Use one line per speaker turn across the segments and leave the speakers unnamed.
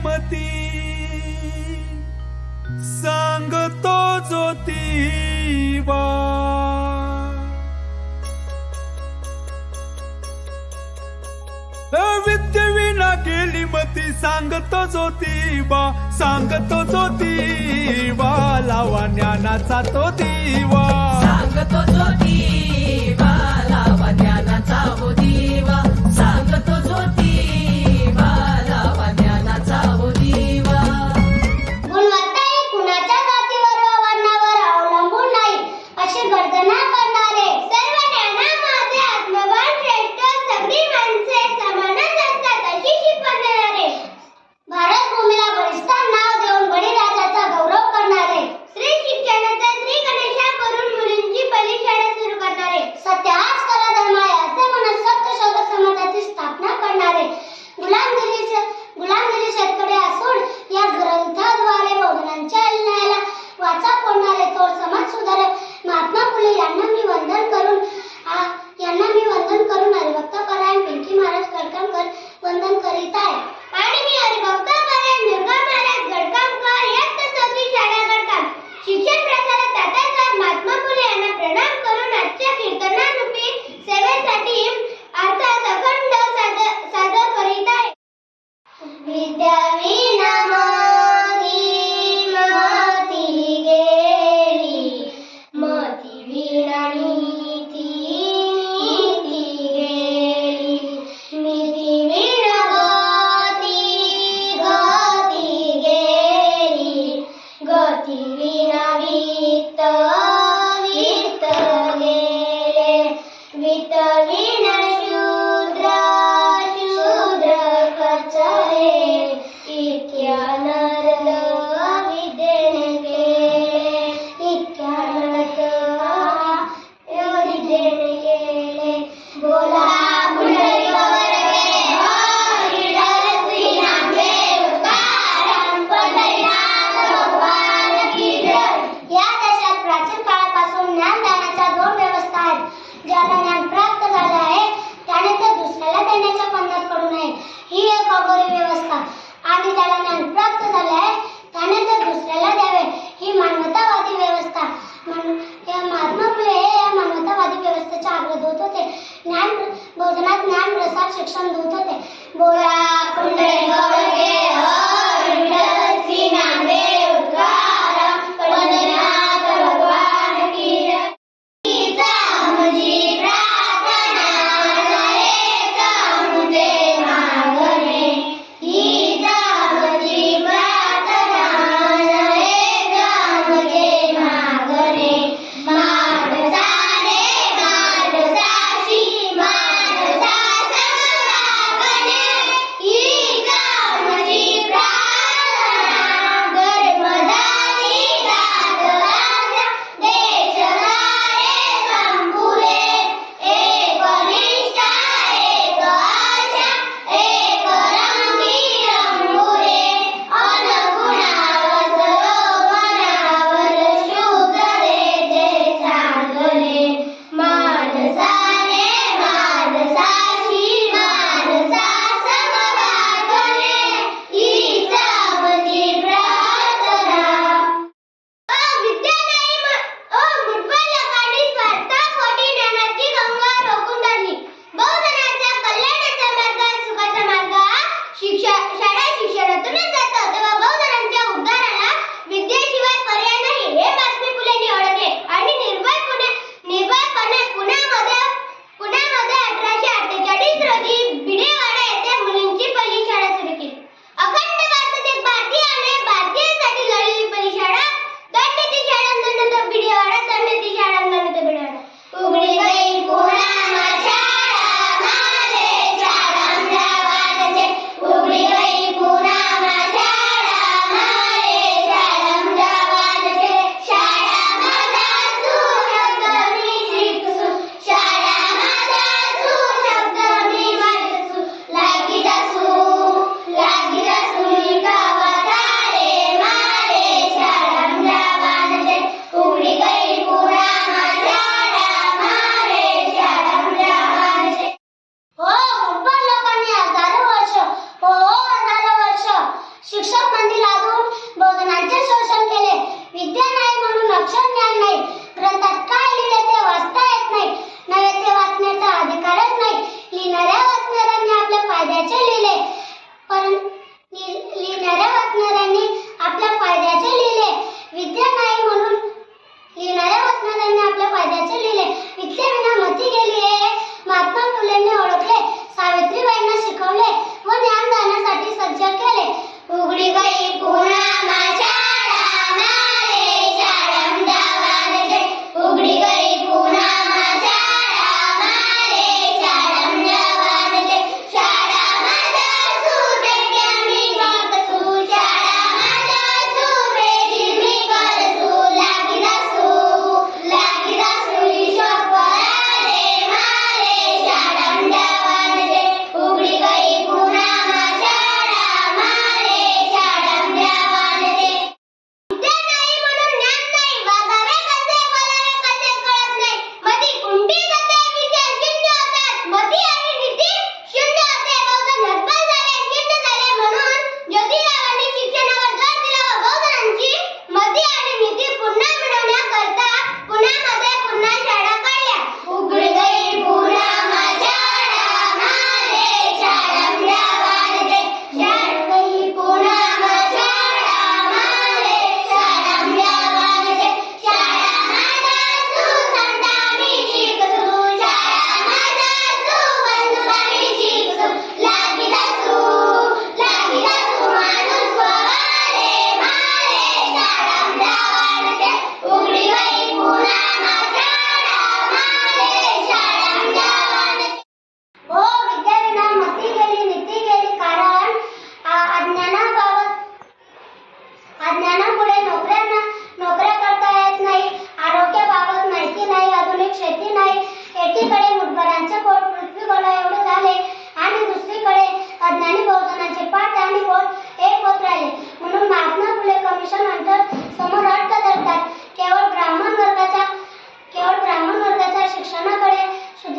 मती सांगतो ज्योतिबा विद्येविना गेली मती सांगतो ज्योतिबा लावा ज्ञानाचा तो दिवा
सांगतो ज्योतिबा लावा ज्ञानाचा हो दिवा सांगतो ज्योतिबा लावा ज्ञानाचा हो दिवा
गुणवत्ता ही कुणाच्या जातीवर व वर्णावर अवलंबून नाही अशी गर्जना करणारे सर्व ज्ञानामध्ये आत्मवान श्रेष्ठ सगळी माणसे समानच असतात अशी शिकवण देणारे भारत भूमीला बलिष्ठान नाव देऊन बळीराजाचा गौरव करणारे श्री शिक्षणाचे श्री गणेशा करून मुलींची पहिली शाळा सुरू करणारे सत्य हाच खरा धर्म आहे असे म्हणत सत्य शोध समाजाची स्थापना करणारे गुलामगिरी शेतकरी असून या ग्रंथाद्वारे बहुजनांच्या अन्यायाला वाचा फोडणारे थोर समाज सुधारक महात्मा फुले यांना मी वंदन करून हरिभक्त परायण पिंकी महाराज गडकामकर वंदन करीत आहे आणि मी हरिभक्त परायण दुर्गा महाराज गडकामकर इयत्ता 4वी शाळा गडकाम शिक्षण प्रसारक तात्यासाहेब महात्मा फुले यांना प्रणाम करून आजच्या कीर्तनारूपी सेवेसाठी अर्थात अखंड सादर करीत आहे विद्याविना मती गेली मती विना नीती गेली नीती विना गती गेली गती विना वित्त गेले वित्त विना शूद्र कचरे इतक्या नरक विद्येने केले इतक्या नरक विद्येने केले बोला पुंडलिक वरदे विठ्ठल श्री नामदेव तुकाराम पंढरीनाथ भगवान की जय। या देशात प्राचीन काळापासून ज्ञानदानाच्या 2 व्यवस्था आहेत ज्याला ज्ञान प्राप्त झाले आहे त्याने ते दुसऱ्याला देण्याच्या फंदात पडू नये ही एक अघोरी व्यवस्था आणि ज्याला ज्ञान प्राप्त झाले आहे त्याने ते दुसऱ्याला द्यावे ही मानवतावादी व्यवस्था महात्मा फुले या मानवतावादी व्यवस्थेचे अग्रदूत होते बहुजनात ज्ञान प्रसार शिक्षण दूत होते बोला पुंडलिक वरदे विठ्ठल श्री नामदेव तुकाराम पंढरीनाथ भगवान की जय। मुझी प्रार्थना मुझे मागणे मुझी प्रार्थना मुझे मागणे माणसाने माणसाशी माणसा समवागणे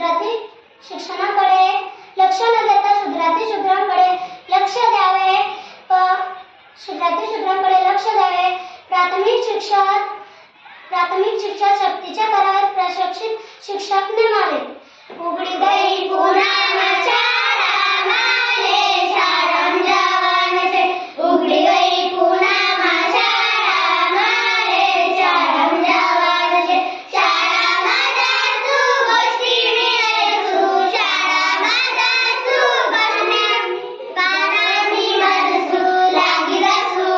शूद्रातील शिक्षणाकडे लक्ष न देता शूद्रातील शूद्रांकडे लक्ष द्यावे शूद्रातील शूद्रांकडे लक्ष द्यावे. प्राथमिक शिक्षण सक्तीच्या करार प्रशिक्षित शिक्षक नेमावे. उघडी गई पुन्हा शाळा माले शाळाम जवानसे. उघडी गई पुन्हा शाळा माले शाळाम जवानसे. शाळा माझा सु गोष्टी मिळेसु. शाळा माझा सु गोष्टी कानामी मनसू लागी दसू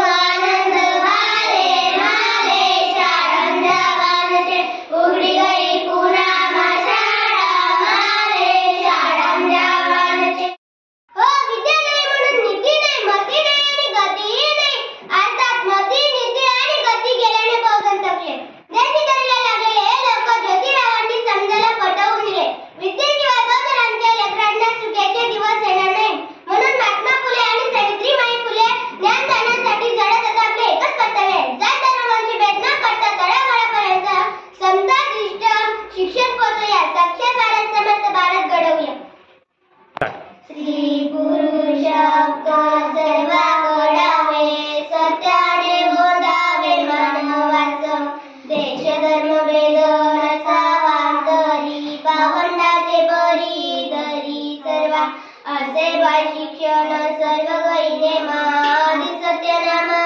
आनंद भाले भाले शाळाम जवानसे. उघडी गई पुन्हा शाळा माले शाळाम जवानसे. हो विद्या नाही म्हणून नीती नाही, मती नाही आणि गतीही नाही. अर्थात मती, नीती आणि गती गेल्याने पौगंतव्य. देशकरीला लागलेले लोक ज्योतिरावांनी समजायला पटवून दिले. विद्येची वैभव तर आमच्या लेकरांना सुखाचे दिवस येणार नाही. म्हणून महात्मा फुले आणि सावित्रीबाई फुले ज्ञान जाण्यासाठी जडत होते आपले एकच कर्तव्य आहे. जात धर्मांची भेद न करता तळागाळापर्यंत समता दृष्ट शिक्षण पोहोचूया. साक्षर भारत, समर्थ भारत घडवूया. श्री गुरु शब्द सर्व घडावे, सत्याने बोधावे मानवाच. देश धर्म भेद नसावा तरी, भावंडाचे परी धरी सर्वा. असे बाय शिक्षण सर्व गैने मा. आदि सत्यनाम